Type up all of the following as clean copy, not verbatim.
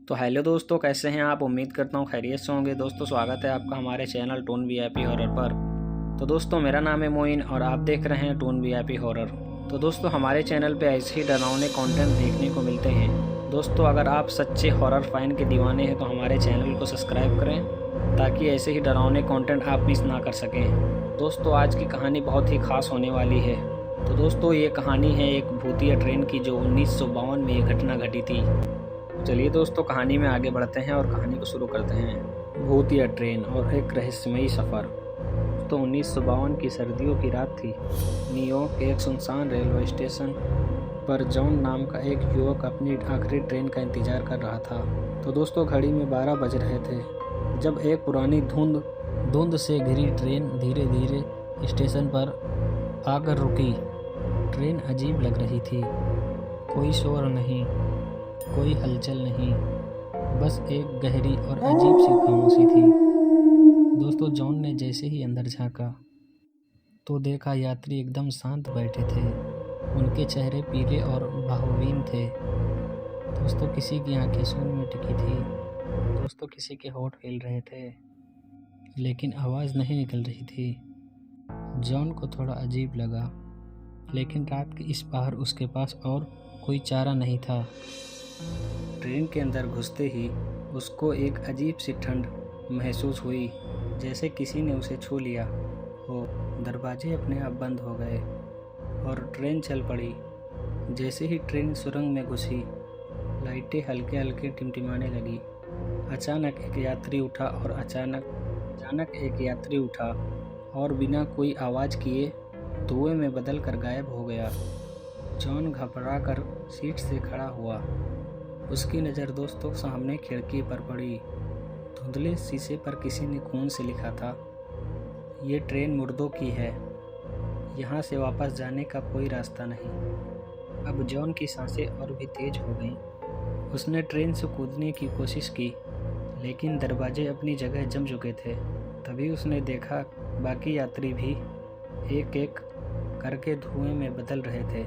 तो हेलो दोस्तों, कैसे हैं आप। उम्मीद करता हूँ खैरियत से होंगे। दोस्तों स्वागत है आपका हमारे चैनल टून वीआईपी हॉरर पर। तो दोस्तों मेरा नाम है मोइन और आप देख रहे हैं टून वीआईपी हॉरर। तो दोस्तों हमारे चैनल पे ऐसे ही डरावने कंटेंट देखने को मिलते हैं। दोस्तों अगर आप सच्चे हॉरर फैन के दीवाने हैं तो हमारे चैनल को सब्सक्राइब करें ताकि ऐसे ही डरावने कंटेंट आप मिस ना कर सकें। दोस्तों आज की कहानी बहुत ही खास होने वाली है। तो दोस्तों ये कहानी है एक भूतिया ट्रेन की जो 1952 में ये घटना घटी थी। चलिए दोस्तों कहानी में आगे बढ़ते हैं और कहानी को शुरू करते हैं। भूतिया ट्रेन और एक रहस्यमयी सफ़र। तो 1952 की सर्दियों की रात थी। न्यूयॉर्क के एक सुनसान रेलवे स्टेशन पर जॉन नाम का एक युवक अपनी आखिरी ट्रेन का इंतज़ार कर रहा था। तो दोस्तों घड़ी में 12 बज रहे थे जब एक पुरानी धुंध से घिरी ट्रेन धीरे धीरे स्टेशन पर आकर रुकी। ट्रेन अजीब लग रही थी। कोई शोर नहीं, कोई हलचल नहीं, बस एक गहरी और अजीब सी खामोशी थी। दोस्तों जॉन ने जैसे ही अंदर झांका तो देखा यात्री एकदम शांत बैठे थे। उनके चेहरे पीले और भावहीन थे। दोस्तों किसी की आंखें शून्य में टिकी थी। दोस्तों किसी के होंठ हिल रहे थे लेकिन आवाज़ नहीं निकल रही थी। जॉन को थोड़ा अजीब लगा, लेकिन रात के इस पहर उसके पास और कोई चारा नहीं था। ट्रेन के अंदर घुसते ही उसको एक अजीब सी ठंड महसूस हुई, जैसे किसी ने उसे छू लिया हो। दरवाजे अपने आप बंद हो गए और ट्रेन चल पड़ी। जैसे ही ट्रेन सुरंग में घुसी लाइटें हल्के हल्के टिमटिमाने लगी। अचानक एक यात्री उठा और बिना कोई आवाज़ किए धुएं में बदल कर गायब हो गया। जॉन घबरा कर सीट से खड़ा हुआ। उसकी नज़र दोस्तों सामने खिड़की पर पड़ी। धुंधले शीशे पर किसी ने खून से लिखा था, ये ट्रेन मुर्दों की है, यहाँ से वापस जाने का कोई रास्ता नहीं। अब जॉन की सांसें और भी तेज हो गईं। उसने ट्रेन से कूदने की कोशिश की लेकिन दरवाजे अपनी जगह जम चुके थे। तभी उसने देखा बाकी यात्री भी एक एक करके धुएं में बदल रहे थे।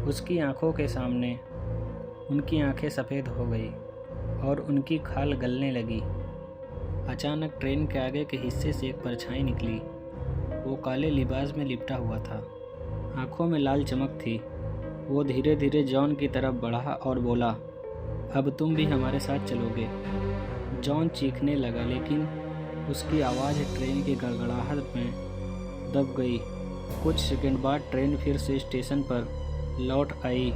उसकी आंखों के सामने उनकी आंखें सफ़ेद हो गई और उनकी खाल गलने लगी। अचानक ट्रेन के आगे के हिस्से से एक परछाई निकली। वो काले लिबास में लिपटा हुआ था, आंखों में लाल चमक थी। वो धीरे धीरे जॉन की तरफ बढ़ा और बोला, अब तुम भी हमारे साथ चलोगे। जॉन चीखने लगा लेकिन उसकी आवाज़ ट्रेन की गड़गड़ाहट में दब गई। कुछ सेकंड बाद ट्रेन फिर से स्टेशन पर लौट आई,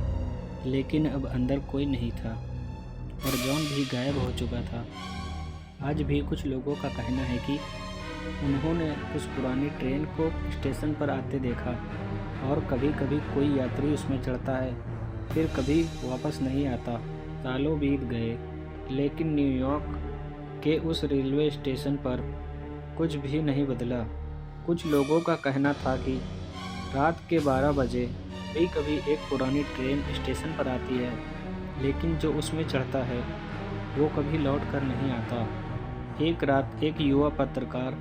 लेकिन अब अंदर कोई नहीं था और जॉन भी गायब हो चुका था। आज भी कुछ लोगों का कहना है कि उन्होंने उस पुरानी ट्रेन को स्टेशन पर आते देखा और कभी कभी कोई यात्री उसमें चढ़ता है फिर कभी वापस नहीं आता। सालों बीत गए लेकिन न्यूयॉर्क के उस रेलवे स्टेशन पर कुछ भी नहीं बदला। कुछ लोगों का कहना था कि रात के 12 बजे कभी एक पुरानी ट्रेन स्टेशन पर आती है, लेकिन जो उसमें चढ़ता है वो कभी लौट कर नहीं आता। एक रात एक युवा पत्रकार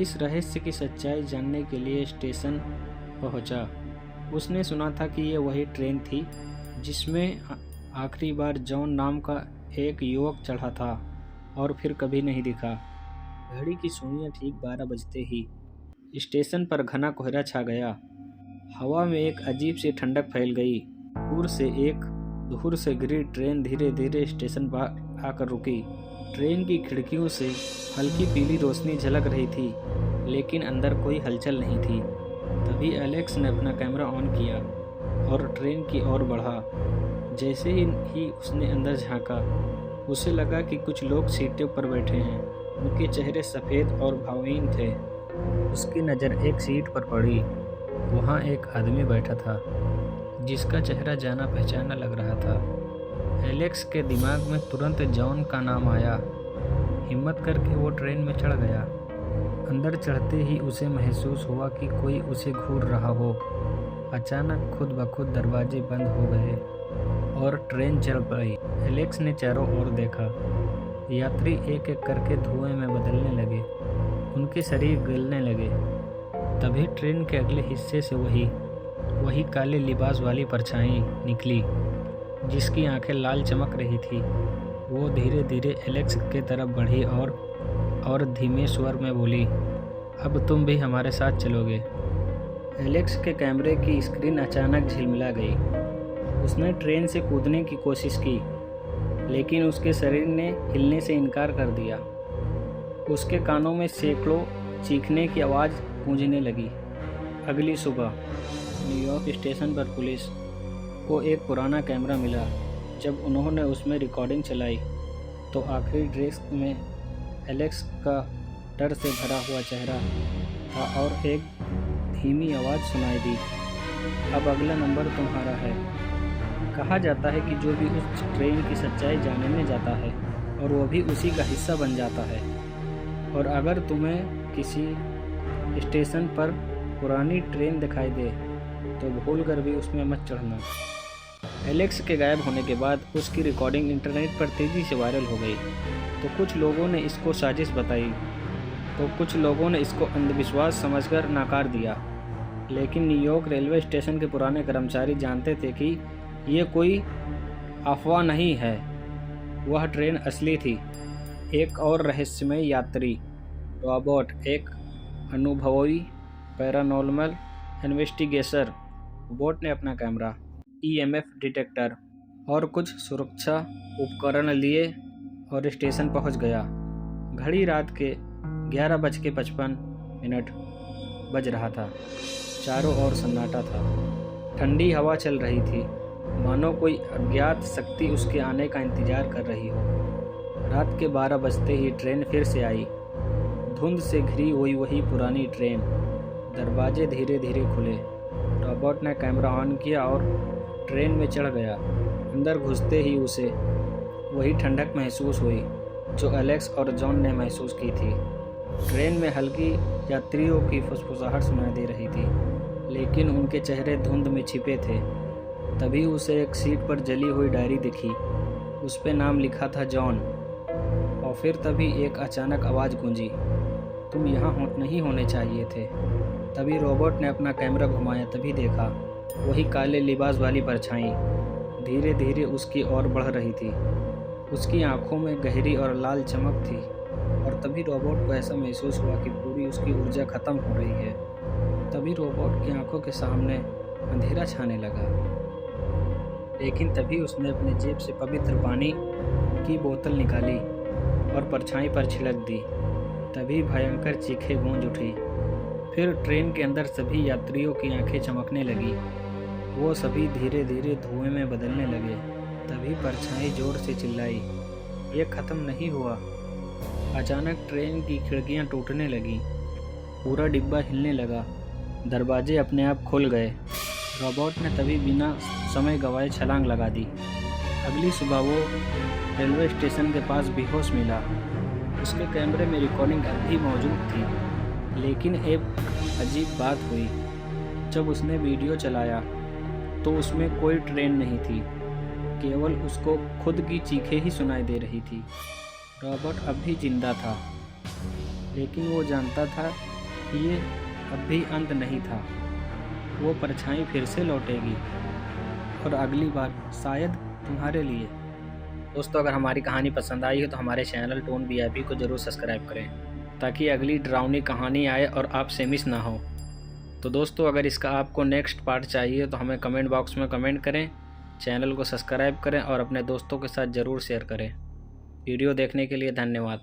इस रहस्य की सच्चाई जानने के लिए स्टेशन पहुंचा। उसने सुना था कि ये वही ट्रेन थी जिसमें आखिरी बार जॉन नाम का एक युवक चढ़ा था और फिर कभी नहीं दिखा। घड़ी की सुइयां ठीक 12 बजते ही स्टेशन पर घना कोहरा छा गया। हवा में एक अजीब सी ठंडक फैल गई। दूर से गिरी ट्रेन धीरे धीरे स्टेशन पर आकर रुकी। ट्रेन की खिड़कियों से हल्की पीली रोशनी झलक रही थी लेकिन अंदर कोई हलचल नहीं थी। तभी एलेक्स ने अपना कैमरा ऑन किया और ट्रेन की ओर बढ़ा। जैसे ही उसने अंदर झांका उसे लगा कि कुछ लोग सीटों पर बैठे हैं। उनके चेहरे सफ़ेद और भावहीन थे। उसकी नज़र एक सीट पर पड़ी। वहाँ एक आदमी बैठा था जिसका चेहरा जाना पहचाना लग रहा था। एलेक्स के दिमाग में तुरंत जॉन का नाम आया। हिम्मत करके वो ट्रेन में चढ़ गया। अंदर चढ़ते ही उसे महसूस हुआ कि कोई उसे घूर रहा हो। अचानक खुद ब खुद दरवाजे बंद हो गए और ट्रेन चल पड़ी। एलेक्स ने चारों ओर देखा। यात्री एक एक करके धुएं में बदलने लगे, उनके शरीर गलने लगे। तभी ट्रेन के अगले हिस्से से वही काले लिबास वाली परछाई निकली जिसकी आंखें लाल चमक रही थी। वो धीरे धीरे एलेक्स के तरफ बढ़ी और धीमे स्वर में बोली, अब तुम भी हमारे साथ चलोगे। एलेक्स के कैमरे की स्क्रीन अचानक झिलमिला गई। उसने ट्रेन से कूदने की कोशिश की, लेकिन उसके शरीर ने हिलने से इनकार कर दिया। उसके कानों में सैकड़ों चीखने की आवाज़ गूंजने लगी। अगली सुबह न्यूयॉर्क स्टेशन पर पुलिस को एक पुराना कैमरा मिला। जब उन्होंने उसमें रिकॉर्डिंग चलाई तो आखिरी डेस्क में एलेक्स का डर से भरा हुआ चेहरा था और एक धीमी आवाज़ सुनाई दी, अब अगला नंबर तुम्हारा है। कहा जाता है कि जो भी उस ट्रेन की सच्चाई जानने जाता है और वो भी उसी का हिस्सा बन जाता है। और अगर तुम्हें किसी स्टेशन पर पुरानी ट्रेन दिखाई दे तो भूल कर भी उसमें मत चढ़ना। एलेक्स के गायब होने के बाद उसकी रिकॉर्डिंग इंटरनेट पर तेज़ी से वायरल हो गई। तो कुछ लोगों ने इसको साजिश बताई, तो कुछ लोगों ने इसको अंधविश्वास समझकर नकार दिया। लेकिन न्यूयॉर्क रेलवे स्टेशन के पुराने कर्मचारी जानते थे कि ये कोई अफवाह नहीं है, वह ट्रेन असली थी। एक और रहस्यमय यात्री रॉबर्ट, एक अनुभवी पैरानॉर्मल इन्वेस्टिगेटर रोबोट ने अपना कैमरा, EMF डिटेक्टर और कुछ सुरक्षा उपकरण लिए और स्टेशन पहुंच गया। घड़ी रात के 11:55 बज रहा था। चारों ओर सन्नाटा था। ठंडी हवा चल रही थी, मानो कोई अज्ञात शक्ति उसके आने का इंतजार कर रही हो। रात के 12 बजते ही ट्रेन फिर से आई। धुंध से घिरी हुई वही पुरानी ट्रेन। दरवाजे धीरे धीरे खुले। रॉबर्ट ने कैमरा ऑन किया और ट्रेन में चढ़ गया। अंदर घुसते ही उसे वही ठंडक महसूस हुई जो एलेक्स और जॉन ने महसूस की थी। ट्रेन में हल्की यात्रियों की फुसफुसाहट सुनाई दे रही थी, लेकिन उनके चेहरे धुंध में छिपे थे। तभी उसे एक सीट पर जली हुई डायरी दिखी। उस पे नाम लिखा था जॉन। और फिर तभी एक अचानक आवाज़ गूंजी, तुम यहाँ नहीं होने चाहिए थे। तभी रॉबर्ट ने अपना कैमरा घुमाया। तभी देखा वही काले लिबास वाली परछाई धीरे धीरे उसकी ओर बढ़ रही थी। उसकी आंखों में गहरी और लाल चमक थी। और तभी रॉबर्ट को ऐसा महसूस हुआ कि पूरी उसकी ऊर्जा खत्म हो रही है। तभी रॉबर्ट की आंखों के सामने अंधेरा छाने लगा। लेकिन तभी उसने अपने जेब से पवित्र पानी की बोतल निकाली और परछाई पर छिड़क दी। तभी भयंकर चीखें गूंज उठी। फिर ट्रेन के अंदर सभी यात्रियों की आंखें चमकने लगी। वो सभी धीरे धीरे धुएं में बदलने लगे। तभी परछाई जोर से चिल्लाई, ये ख़त्म नहीं हुआ। अचानक ट्रेन की खिड़कियां टूटने लगीं। पूरा डिब्बा हिलने लगा। दरवाजे अपने आप खुल गए। रॉबर्ट ने तभी बिना समय गंवाए छलांग लगा दी। अगली सुबह वो रेलवे स्टेशन के पास बेहोश मिला। उसके कैमरे में रिकॉर्डिंग अब भी मौजूद थी, लेकिन एक अजीब बात हुई। जब उसने वीडियो चलाया तो उसमें कोई ट्रेन नहीं थी, केवल उसको खुद की चीखें ही सुनाई दे रही थी। रॉबर्ट अब भी जिंदा था, लेकिन वो जानता था कि ये अब भी अंत नहीं था। वो परछाई फिर से लौटेगी, और अगली बार शायद तुम्हारे लिए। दोस्तों, अगर हमारी कहानी पसंद आई हो तो हमारे चैनल टोन VIP को ज़रूर सब्सक्राइब करें, ताकि अगली डरावनी कहानी आए और आपसे मिस ना हो। तो दोस्तों, अगर इसका आपको नेक्स्ट पार्ट चाहिए तो हमें कमेंट बॉक्स में कमेंट करें, चैनल को सब्सक्राइब करें और अपने दोस्तों के साथ ज़रूर शेयर करें। वीडियो देखने के लिए धन्यवाद।